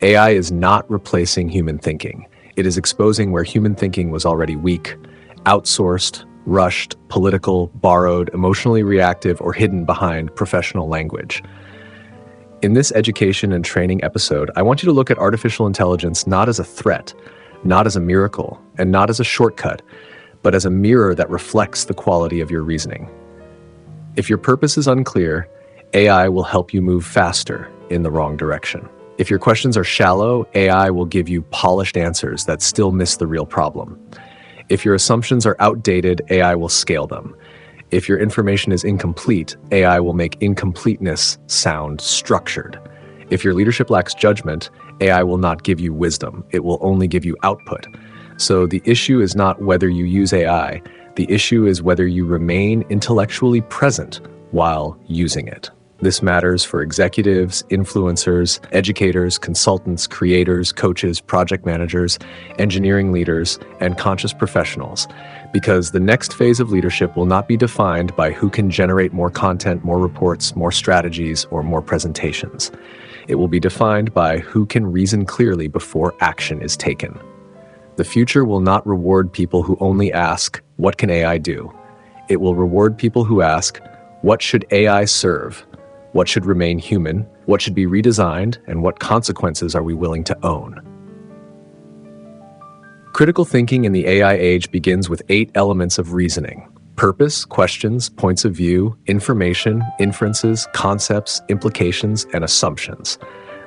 AI is not replacing human thinking. It is exposing where human thinking was already weak, outsourced, rushed, political, borrowed, emotionally reactive, or hidden behind professional language. In this education and training episode, I want you to look at artificial intelligence not as a threat, not as a miracle, and not as a shortcut, but as a mirror that reflects the quality of your reasoning. If your purpose is unclear, AI will help you move faster in the wrong direction. If your questions are shallow, AI will give you polished answers that still miss the real problem. If your assumptions are outdated, AI will scale them. If your information is incomplete, AI will make incompleteness sound structured. If your leadership lacks judgment, AI will not give you wisdom. It will only give you output. So the issue is not whether you use AI. The issue is whether you remain intellectually present while using it. This matters for executives, influencers, educators, consultants, creators, coaches, project managers, engineering leaders, and conscious professionals, because the next phase of leadership will not be defined by who can generate more content, more reports, more strategies, or more presentations. It will be defined by who can reason clearly before action is taken. The future will not reward people who only ask, "What can AI do?" It will reward people who ask, "What should AI serve? What should remain human? What should be redesigned? And what consequences are we willing to own?" Critical thinking in the AI age begins with 8 elements of reasoning: purpose, questions, points of view, information, inferences, concepts, implications, and assumptions.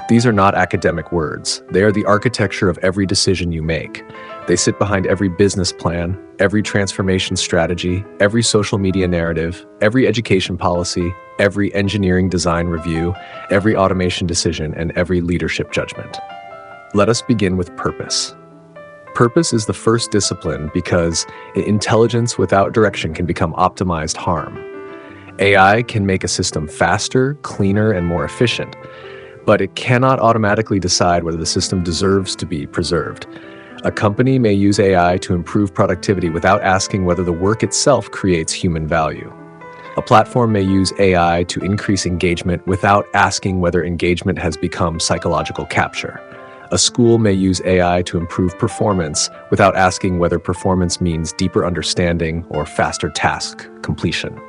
These are not academic words. They are the architecture of every decision you make. They sit behind every business plan, every transformation strategy, every social media narrative, every education policy, every engineering design review, every automation decision, and every leadership judgment. Let us begin with purpose. Purpose is the first discipline because intelligence without direction can become optimized harm. AI can make a system faster, cleaner, and more efficient, but it cannot automatically decide whether the system deserves to be preserved. A company may use AI to improve productivity without asking whether the work itself creates human value. A platform may use AI to increase engagement without asking whether engagement has become psychological capture. A school may use AI to improve performance without asking whether performance means deeper understanding or faster task completion.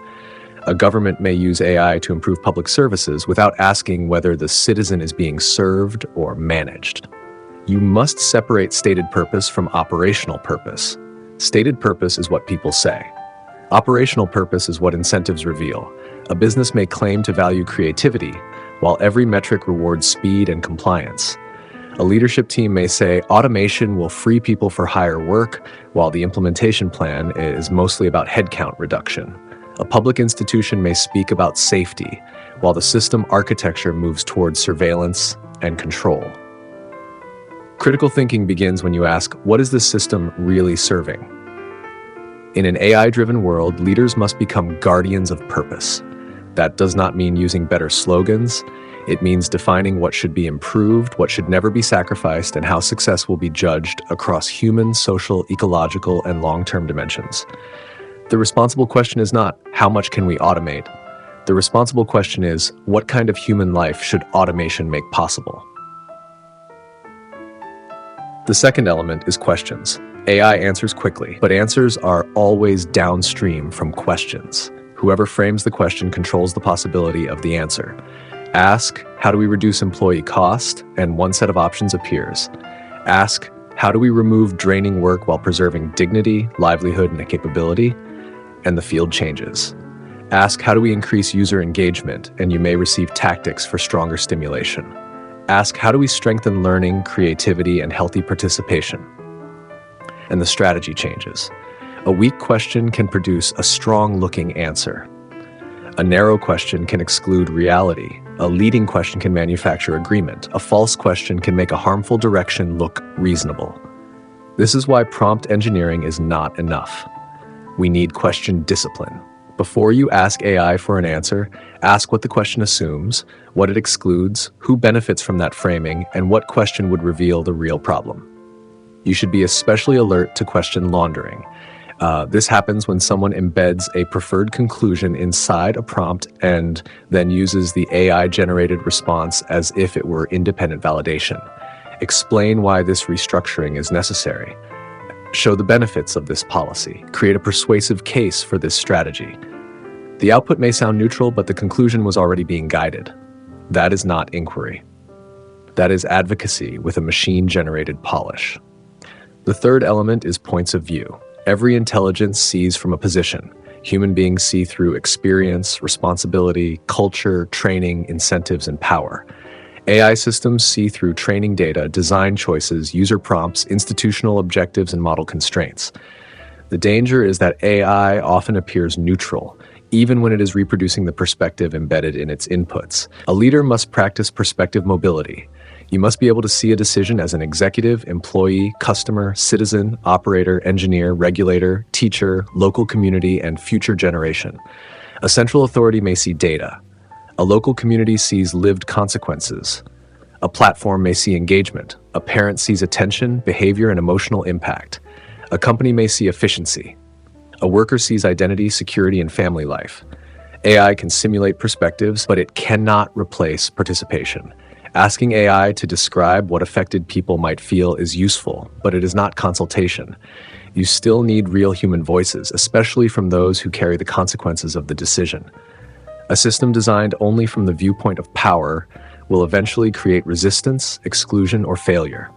A government may use AI to improve public services without asking whether the citizen is being served or managed. You must separate stated purpose from operational purpose. Stated purpose is what people say. Operational purpose is what incentives reveal. A business may claim to value creativity, while every metric rewards speed and compliance. A leadership team may say automation will free people for higher work, while the implementation plan is mostly about headcount reduction. A public institution may speak about safety, while the system architecture moves towards surveillance and control. Critical thinking begins when you ask, what is this system really serving? In an AI-driven world, leaders must become guardians of purpose. That does not mean using better slogans. It means defining what should be improved, what should never be sacrificed, and how success will be judged across human, social, ecological, and long-term dimensions. The responsible question is not, how much can we automate? The responsible question is, what kind of human life should automation make possible? The second element is questions. AI answers quickly, but answers are always downstream from questions. Whoever frames the question controls the possibility of the answer. Ask, how do we reduce employee cost? And one set of options appears. Ask, how do we remove draining work while preserving dignity, livelihood, and capability? And the field changes. Ask, how do we increase user engagement? And you may receive tactics for stronger stimulation. Ask, how do we strengthen learning, creativity, and healthy participation? And the strategy changes. A weak question can produce a strong-looking answer. A narrow question can exclude reality. A leading question can manufacture agreement. A false question can make a harmful direction look reasonable. This is why prompt engineering is not enough. We need question discipline. Before you ask AI for an answer, ask what the question assumes, what it excludes, who benefits from that framing, and what question would reveal the real problem. You should be especially alert to question laundering. This happens when someone embeds a preferred conclusion inside a prompt and then uses the AI-generated response as if it were independent validation. Explain why this restructuring is necessary. Show the benefits of this policy. Create a persuasive case for this strategy. The output may sound neutral, but the conclusion was already being guided. That is not inquiry. That is advocacy with a machine-generated polish. The third element is points of view. Every intelligence sees from a position. Human beings see through experience, responsibility, culture, training, incentives, and power. AI systems see through training data, design choices, user prompts, institutional objectives, and model constraints. The danger is that AI often appears neutral, even when it is reproducing the perspective embedded in its inputs. A leader must practice perspective mobility. You must be able to see a decision as an executive, employee, customer, citizen, operator, engineer, regulator, teacher, local community, and future generation. A central authority may see data. A local community sees lived consequences. A platform may see engagement. A parent sees attention, behavior, and emotional impact. A company may see efficiency. A worker sees identity, security, and family life. AI can simulate perspectives, but it cannot replace participation. Asking AI to describe what affected people might feel is useful, but it is not consultation. You still need real human voices, especially from those who carry the consequences of the decision. A system designed only from the viewpoint of power will eventually create resistance, exclusion, or failure.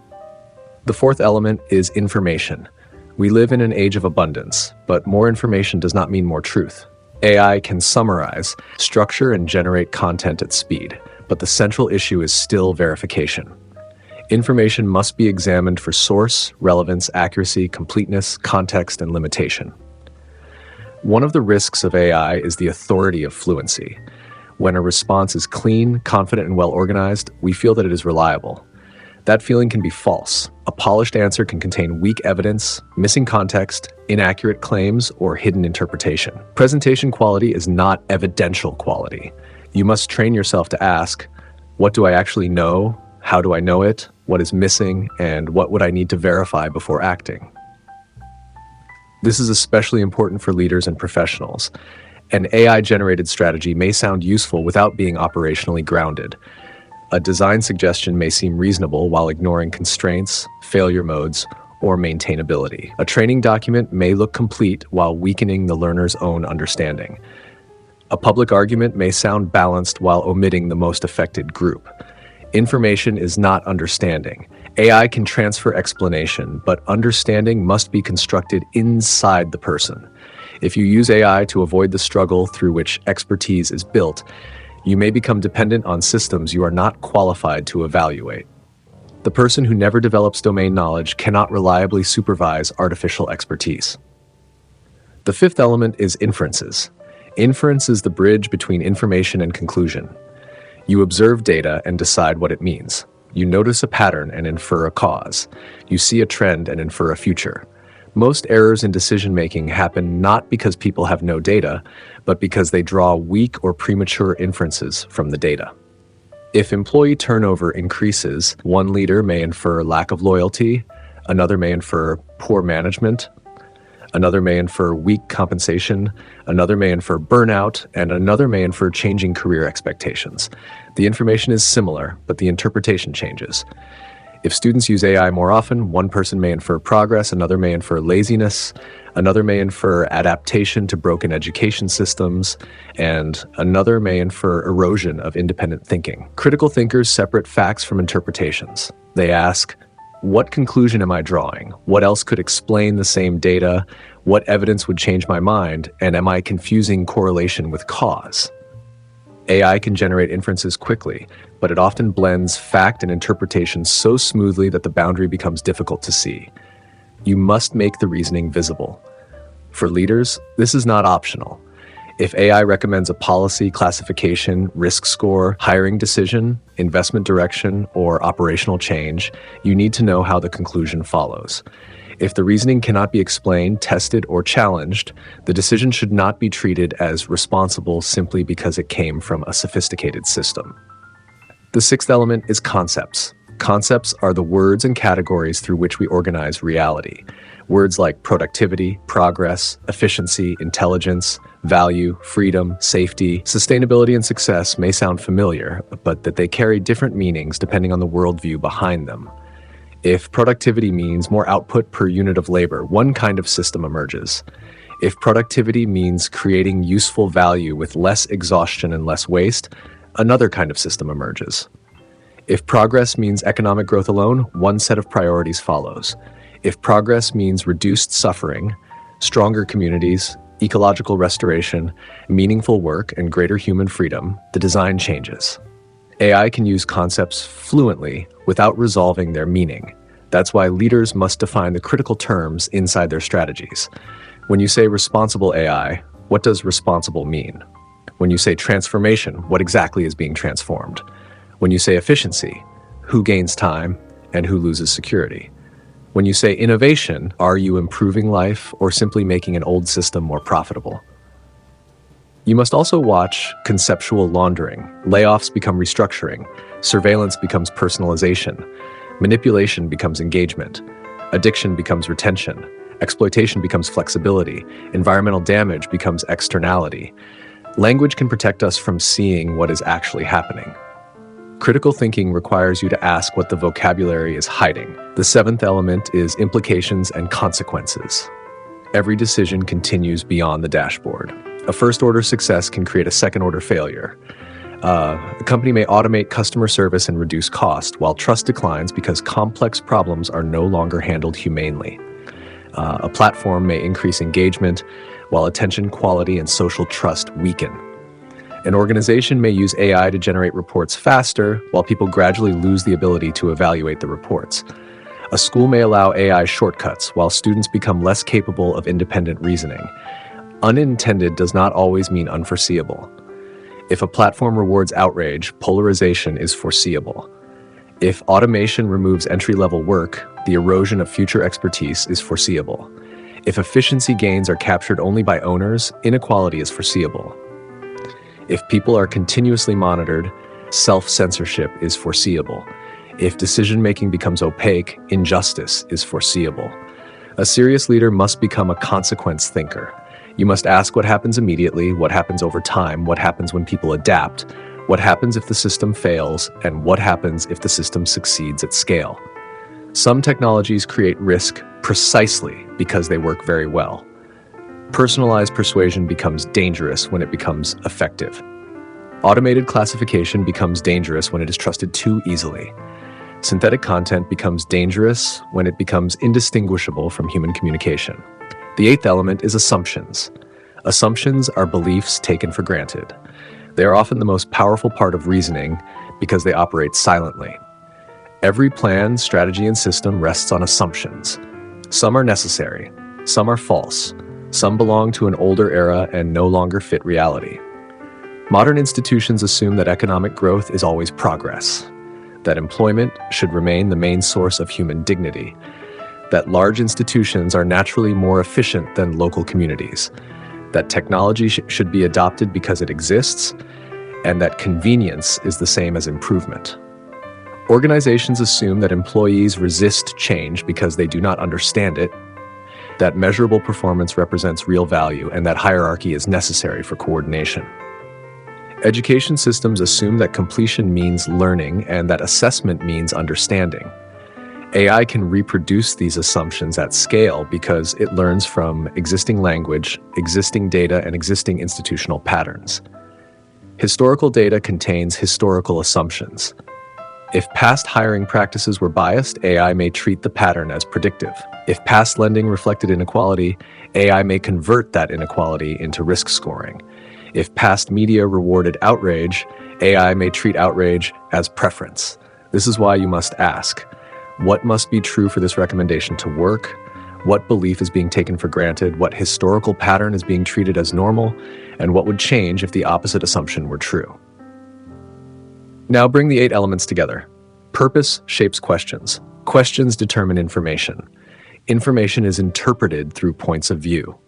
The fourth element is information. We live in an age of abundance, but more information does not mean more truth. AI can summarize, structure, and generate content at speed, but the central issue is still verification. Information must be examined for source, relevance, accuracy, completeness, context, and limitation. One of the risks of AI is the authority of fluency. When a response is clean, confident, and well-organized, we feel that it is reliable. That feeling can be false. A polished answer can contain weak evidence, missing context, inaccurate claims, or hidden interpretation. Presentation quality is not evidential quality. You must train yourself to ask, what do I actually know? How do I know it? What is missing? And what would I need to verify before acting? This is especially important for leaders and professionals. An AI-generated strategy may sound useful without being operationally grounded. A design suggestion may seem reasonable while ignoring constraints, failure modes, or maintainability. A training document may look complete while weakening the learner's own understanding. A public argument may sound balanced while omitting the most affected group. Information is not understanding. AI can transfer explanation, but understanding must be constructed inside the person. If you use AI to avoid the struggle through which expertise is built, you may become dependent on systems you are not qualified to evaluate. The person who never develops domain knowledge cannot reliably supervise artificial expertise. The fifth element is inferences. Inference is the bridge between information and conclusion. You observe data and decide what it means. You notice a pattern and infer a cause. You see a trend and infer a future. Most errors in decision-making happen not because people have no data, but because they draw weak or premature inferences from the data. If employee turnover increases, one leader may infer lack of loyalty, another may infer poor management, another may infer weak compensation, another may infer burnout, and another may infer changing career expectations. The information is similar, but the interpretation changes. If students use AI more often, one person may infer progress, another may infer laziness, another may infer adaptation to broken education systems, and another may infer erosion of independent thinking. Critical thinkers separate facts from interpretations. They ask, what conclusion am I drawing? What else could explain the same data? What evidence would change my mind? And am I confusing correlation with cause? AI can generate inferences quickly, but it often blends fact and interpretation so smoothly that the boundary becomes difficult to see. You must make the reasoning visible. For leaders, this is not optional. If AI recommends a policy, classification, risk score, hiring decision, investment direction, or operational change, you need to know how the conclusion follows. If the reasoning cannot be explained, tested, or challenged, the decision should not be treated as responsible simply because it came from a sophisticated system. The sixth element is concepts. Concepts are the words and categories through which we organize reality. Words like productivity, progress, efficiency, intelligence, value, freedom, safety, sustainability, and success may sound familiar, but that they carry different meanings depending on the worldview behind them. If productivity means more output per unit of labor, one kind of system emerges. If productivity means creating useful value with less exhaustion and less waste, another kind of system emerges. If progress means economic growth alone, one set of priorities follows. If progress means reduced suffering, stronger communities, ecological restoration, meaningful work, and greater human freedom, the design changes. AI can use concepts fluently without resolving their meaning. That's why leaders must define the critical terms inside their strategies. When you say responsible AI, what does responsible mean? When you say transformation, what exactly is being transformed? When you say efficiency, who gains time and who loses security? When you say innovation, are you improving life or simply making an old system more profitable? You must also watch conceptual laundering. Layoffs become restructuring. Surveillance becomes personalization. Manipulation becomes engagement. Addiction becomes retention. Exploitation becomes flexibility. Environmental damage becomes externality. Language can protect us from seeing what is actually happening. Critical thinking requires you to ask what the vocabulary is hiding. The seventh element is implications and consequences. Every decision continues beyond the dashboard. A first-order success can create a second-order failure. A company may automate customer service and reduce cost, while trust declines because complex problems are no longer handled humanely. A platform may increase engagement, while attention quality and social trust weaken. An organization may use AI to generate reports faster, while people gradually lose the ability to evaluate the reports. A school may allow AI shortcuts, while students become less capable of independent reasoning. Unintended does not always mean unforeseeable. If a platform rewards outrage, polarization is foreseeable. If automation removes entry-level work, the erosion of future expertise is foreseeable. If efficiency gains are captured only by owners, inequality is foreseeable. If people are continuously monitored, self-censorship is foreseeable. If decision-making becomes opaque, injustice is foreseeable. A serious leader must become a consequence thinker. You must ask what happens immediately, what happens over time, what happens when people adapt, what happens if the system fails, and what happens if the system succeeds at scale. Some technologies create risk precisely because they work very well. Personalized persuasion becomes dangerous when it becomes effective. Automated classification becomes dangerous when it is trusted too easily. Synthetic content becomes dangerous when it becomes indistinguishable from human communication. The eighth element is assumptions. Assumptions are beliefs taken for granted. They are often the most powerful part of reasoning because they operate silently. Every plan, strategy, and system rests on assumptions. Some are necessary, some are false, some belong to an older era and no longer fit reality. Modern institutions assume that economic growth is always progress, that employment should remain the main source of human dignity, that large institutions are naturally more efficient than local communities, that technology should be adopted because it exists, and that convenience is the same as improvement. Organizations assume that employees resist change because they do not understand it, that measurable performance represents real value, and that hierarchy is necessary for coordination. Education systems assume that completion means learning and that assessment means understanding. AI can reproduce these assumptions at scale because it learns from existing language, existing data, and existing institutional patterns. Historical data contains historical assumptions. If past hiring practices were biased, AI may treat the pattern as predictive. If past lending reflected inequality, AI may convert that inequality into risk scoring. If past media rewarded outrage, AI may treat outrage as preference. This is why you must ask, what must be true for this recommendation to work? What belief is being taken for granted? What historical pattern is being treated as normal? And what would change if the opposite assumption were true? Now bring the 8 elements together. Purpose shapes questions. Questions determine information. Information is interpreted through points of view.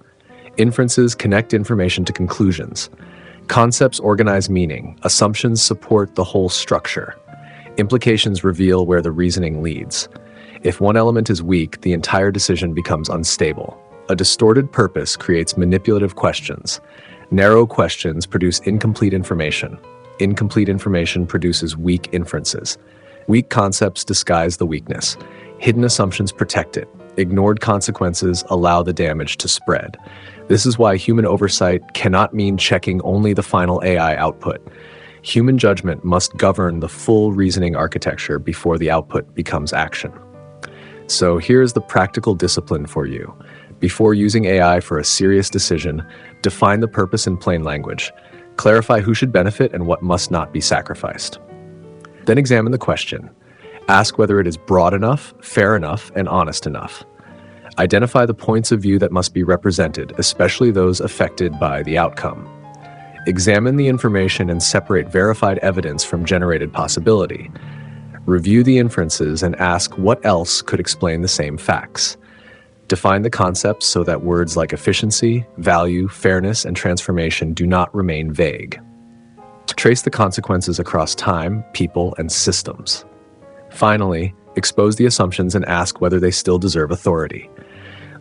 Inferences connect information to conclusions. Concepts organize meaning. Assumptions support the whole structure. Implications reveal where the reasoning leads. If one element is weak, the entire decision becomes unstable. A distorted purpose creates manipulative questions. Narrow questions produce incomplete information. Incomplete information produces weak inferences. Weak concepts disguise the weakness. Hidden assumptions protect it. Ignored consequences allow the damage to spread. This is why human oversight cannot mean checking only the final AI output. Human judgment must govern the full reasoning architecture before the output becomes action. So here's the practical discipline for you. Before using AI for a serious decision, define the purpose in plain language. Clarify who should benefit and what must not be sacrificed. Then examine the question. Ask whether it is broad enough, fair enough, and honest enough. Identify the points of view that must be represented, especially those affected by the outcome. Examine the information and separate verified evidence from generated possibility. Review the inferences and ask what else could explain the same facts. Define the concepts so that words like efficiency, value, fairness, and transformation do not remain vague. Trace the consequences across time, people, and systems. Finally, expose the assumptions and ask whether they still deserve authority.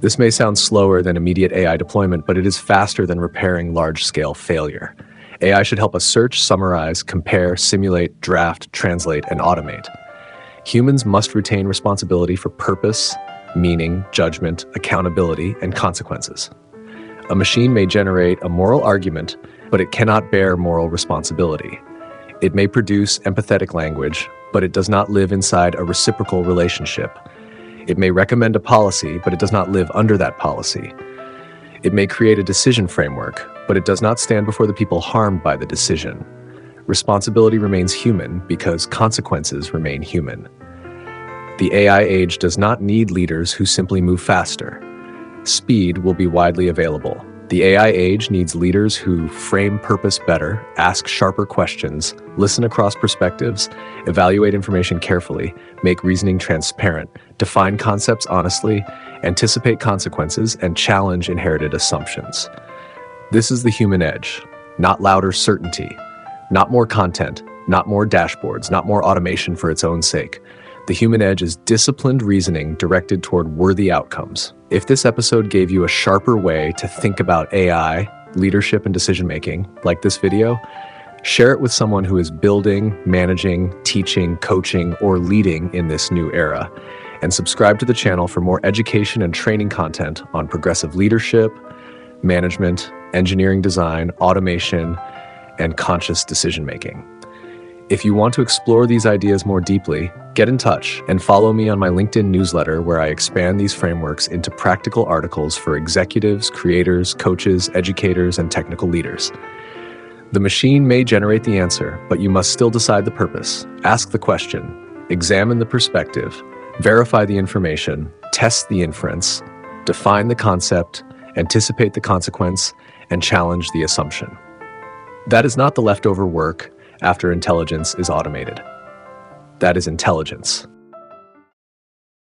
This may sound slower than immediate AI deployment, but it is faster than repairing large-scale failure. AI should help us search, summarize, compare, simulate, draft, translate, and automate. Humans must retain responsibility for purpose, meaning, judgment, accountability, and consequences. A machine may generate a moral argument, but it cannot bear moral responsibility. It may produce empathetic language, but it does not live inside a reciprocal relationship. It may recommend a policy, but it does not live under that policy. It may create a decision framework, but it does not stand before the people harmed by the decision. Responsibility remains human because consequences remain human. The AI age does not need leaders who simply move faster. Speed will be widely available. The AI age needs leaders who frame purpose better, ask sharper questions, listen across perspectives, evaluate information carefully, make reasoning transparent, define concepts honestly, anticipate consequences, and challenge inherited assumptions. This is the human edge, not louder certainty, not more content, not more dashboards, not more automation for its own sake. The human edge is disciplined reasoning directed toward worthy outcomes. If this episode gave you a sharper way to think about AI, leadership, and decision-making, like this video, share it with someone who is building, managing, teaching, coaching, or leading in this new era. And subscribe to the channel for more education and training content on progressive leadership, management, engineering design, automation, and conscious decision-making. If you want to explore these ideas more deeply, get in touch and follow me on my LinkedIn newsletter where I expand these frameworks into practical articles for executives, creators, coaches, educators, and technical leaders. The machine may generate the answer, but you must still decide the purpose, ask the question, examine the perspective, verify the information, test the inference, define the concept, anticipate the consequence, and challenge the assumption. That is not the leftover work after intelligence is automated. That is intelligence.